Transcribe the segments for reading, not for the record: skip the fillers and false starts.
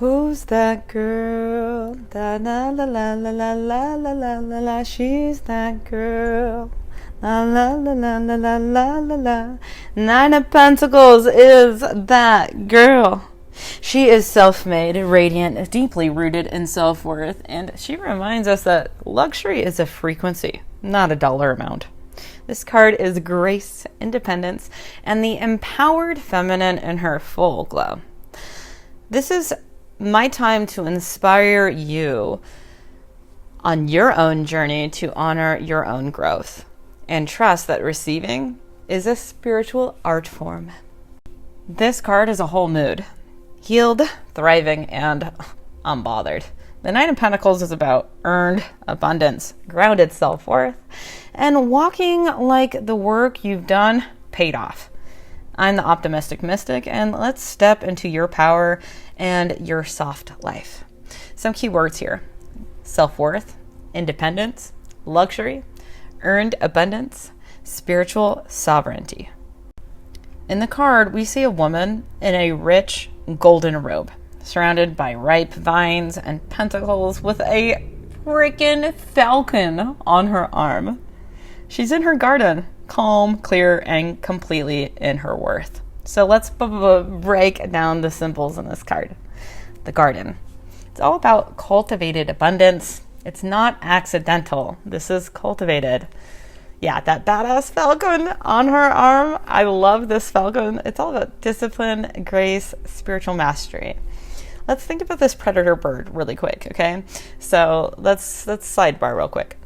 Who's that girl? Da la la la la la la la la la la. She's that girl. La la la la la la la la la. Nine of Pentacles is that girl. She is self-made, radiant, deeply rooted in self-worth, and she reminds us that luxury is a frequency, not a dollar amount. This card is grace, independence, and the empowered feminine in her full glow. This is my time to inspire you on your own journey to honor your own growth and trust that receiving is a spiritual art form. This card is a whole mood. Healed, thriving, and unbothered. The Nine of Pentacles is about earned abundance, grounded self-worth, and walking like the work you've done paid off. I'm the optimistic mystic, and let's step into your power and your soft life. Some key words here: self-worth, independence, luxury, earned abundance, spiritual sovereignty. In the card, we see a woman in a rich golden robe, surrounded by ripe vines and pentacles with a freaking falcon on her arm. She's in her garden, calm, clear, and completely in her worth. So let's break down the symbols in this card. The garden. It's all about cultivated abundance. It's not accidental. This is cultivated. Yeah, that badass falcon on her arm. I love this falcon. It's all about discipline, grace, spiritual mastery. Let's think about this predator bird really quick, okay? So let's sidebar real quick.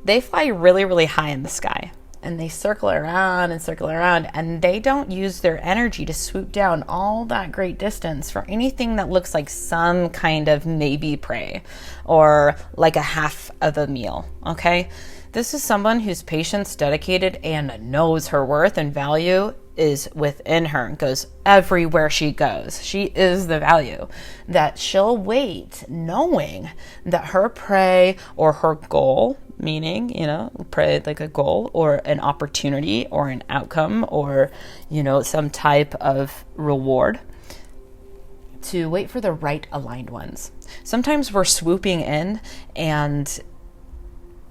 They fly really, really high in the sky, and they circle around, and they don't use their energy to swoop down all that great distance for anything that looks like some kind of maybe prey or like a half of a meal, okay? This is someone who's patient, dedicated, and knows her worth and value is within her and goes everywhere she goes. She is the value that she'll wait knowing that her prey or her goal, meaning, prey like a goal or an opportunity or an outcome or, some type of reward, to wait for the right aligned ones. Sometimes we're swooping in and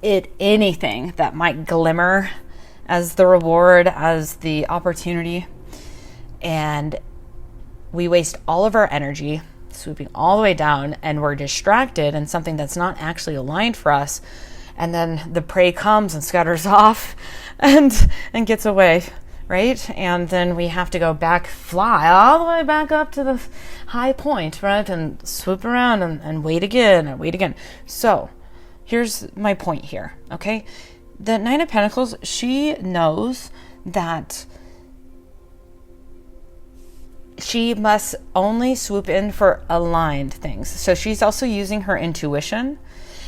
anything that might glimmer as the reward, as the opportunity, and we waste all of our energy swooping all the way down, and we're distracted in something that's not actually aligned for us, and then the prey comes and scatters off and gets away, right? And then we have to go back, fly all the way back up to the high point, right? And swoop around and wait again and wait again. So here's my point here, okay? The Nine of Pentacles, she knows that she must only swoop in for aligned things. So she's also using her intuition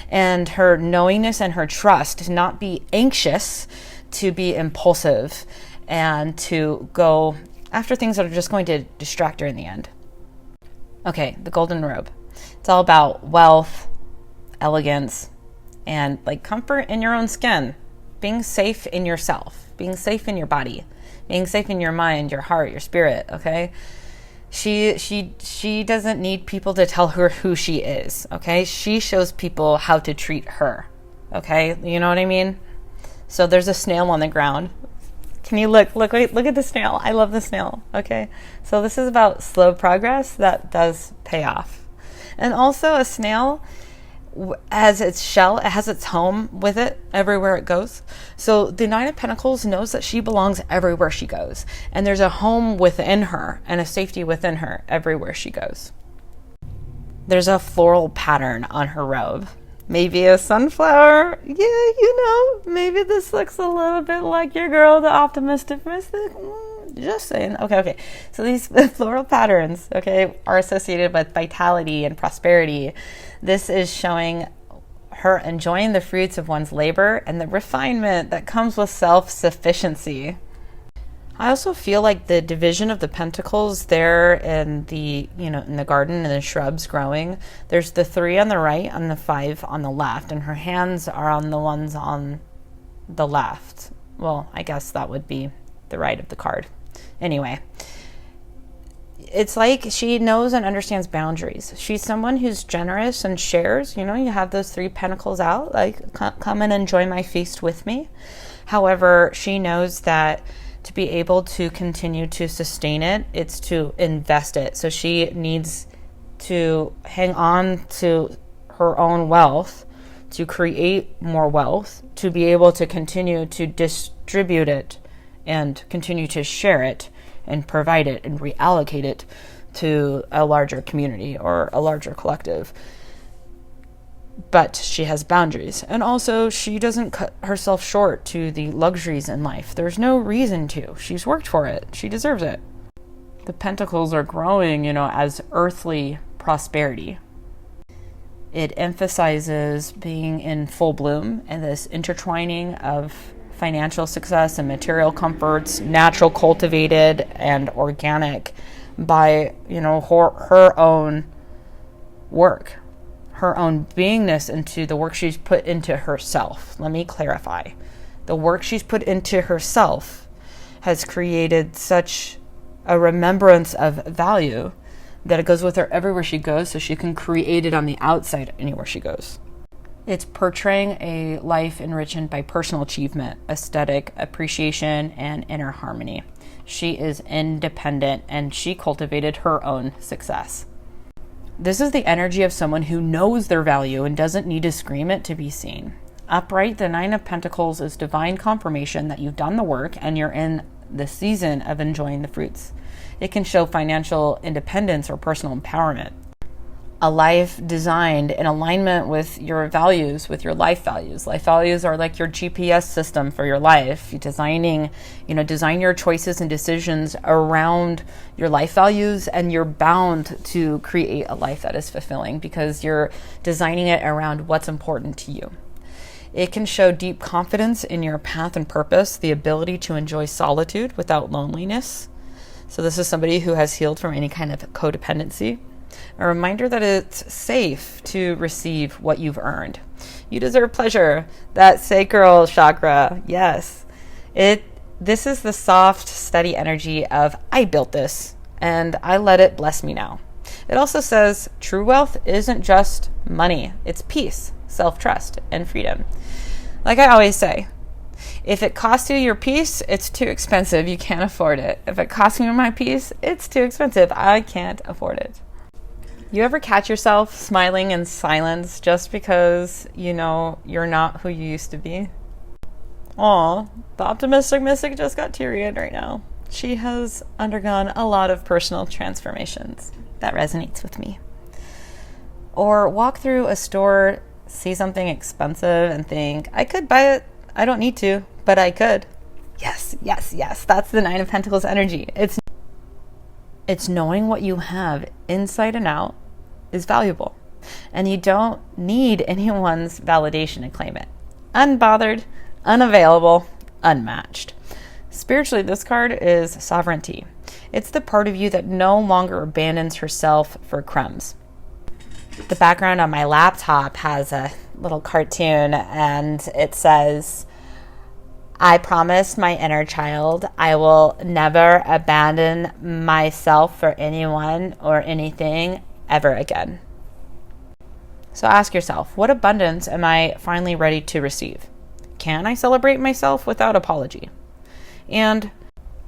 and her knowingness and her trust to not be anxious, to be impulsive, and to go after things that are just going to distract her in the end. Okay, the golden robe. It's all about wealth, elegance, and like comfort in your own skin, being safe in yourself, being safe in your body, being safe in your mind, your heart, your spirit, okay? She doesn't need people to tell her who she is, okay? She shows people how to treat her, okay? You know what I mean? So there's a snail on the ground. Can you look at the snail? I love the snail, okay? So this is about slow progress that does pay off. And also a snail has its shell, it has its home with it everywhere it goes. So the Nine of Pentacles knows that she belongs everywhere she goes, and there's a home within her and a safety within her everywhere she goes. There's a floral pattern on her robe, maybe a sunflower. Yeah, maybe this looks a little bit like your girl, the optimistic mystic. Just saying. Okay. So these floral patterns, okay, are associated with vitality and prosperity. This is showing her enjoying the fruits of one's labor and the refinement that comes with self-sufficiency. I also feel like the division of the pentacles there in the, in the garden and the shrubs growing, there's the 3 on the right and the 5 on the left, and her hands are on the ones on the left. Well, I guess that would be the right of the card. Anyway, it's like she knows and understands boundaries. She's someone who's generous and shares. You know, you have those 3 pentacles out, like, come and enjoy my feast with me. However, she knows that to be able to continue to sustain it, it's to invest it. So she needs to hang on to her own wealth, to create more wealth, to be able to continue to distribute it and continue to share it and provide it and reallocate it to a larger community or a larger collective. But she has boundaries. And also, she doesn't cut herself short to the luxuries in life. There's no reason to. She's worked for it. She deserves it. The pentacles are growing, as earthly prosperity. It emphasizes being in full bloom and this intertwining of financial success and material comforts, natural, cultivated, and organic by, her own work, her own beingness into the work she's put into herself. Let me clarify. The work she's put into herself has created such a remembrance of value that it goes with her everywhere she goes, so she can create it on the outside anywhere she goes. It's portraying a life enriched by personal achievement, aesthetic appreciation, and inner harmony. She is independent, and she cultivated her own success. This is the energy of someone who knows their value and doesn't need to scream it to be seen. Upright, the Nine of Pentacles is divine confirmation that you've done the work and you're in the season of enjoying the fruits. It can show financial independence or personal empowerment. A life designed in alignment with your values, with your life values. Life values are like your GPS system for your life. You're design your choices and decisions around your life values, and you're bound to create a life that is fulfilling because you're designing it around what's important to you. It can show deep confidence in your path and purpose, the ability to enjoy solitude without loneliness. So this is somebody who has healed from any kind of codependency. A reminder that it's safe to receive what you've earned. You deserve pleasure. That sacral chakra, yes. This is the soft, steady energy of, I built this, and I let it bless me now. It also says true wealth isn't just money. It's peace, self-trust, and freedom. Like I always say, if it costs you your peace, it's too expensive. You can't afford it. If it costs me my peace, it's too expensive. I can't afford it. You ever catch yourself smiling in silence just because you're not who you used to be? Aw, the optimistic mystic just got teary-eyed right now. She has undergone a lot of personal transformations. That resonates with me. Or walk through a store, see something expensive and think, I could buy it. I don't need to, but I could. Yes, yes, yes. That's the Nine of Pentacles energy. It's knowing what you have inside and out is valuable. And you don't need anyone's validation to claim it. Unbothered, unavailable, unmatched. Spiritually, this card is sovereignty. It's the part of you that no longer abandons herself for crumbs. The background on my laptop has a little cartoon, and it says, I promise my inner child I will never abandon myself for anyone or anything ever again. So ask yourself, what abundance am I finally ready to receive? Can I celebrate myself without apology? And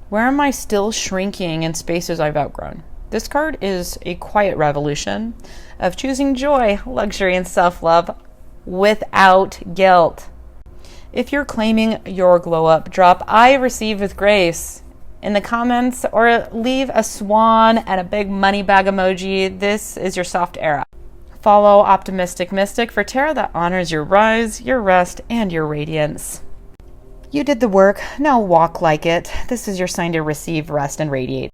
where am I still shrinking in spaces I've outgrown? This card is a quiet revolution of choosing joy, luxury, and self-love without guilt. If you're claiming your glow up, drop I receive with grace in the comments or leave a swan and a big money bag emoji. This is your soft era. Follow Optimistic Mystic for tarot that honors your rise, your rest, and your radiance. You did the work. Now walk like it. This is your sign to receive, rest, and radiate.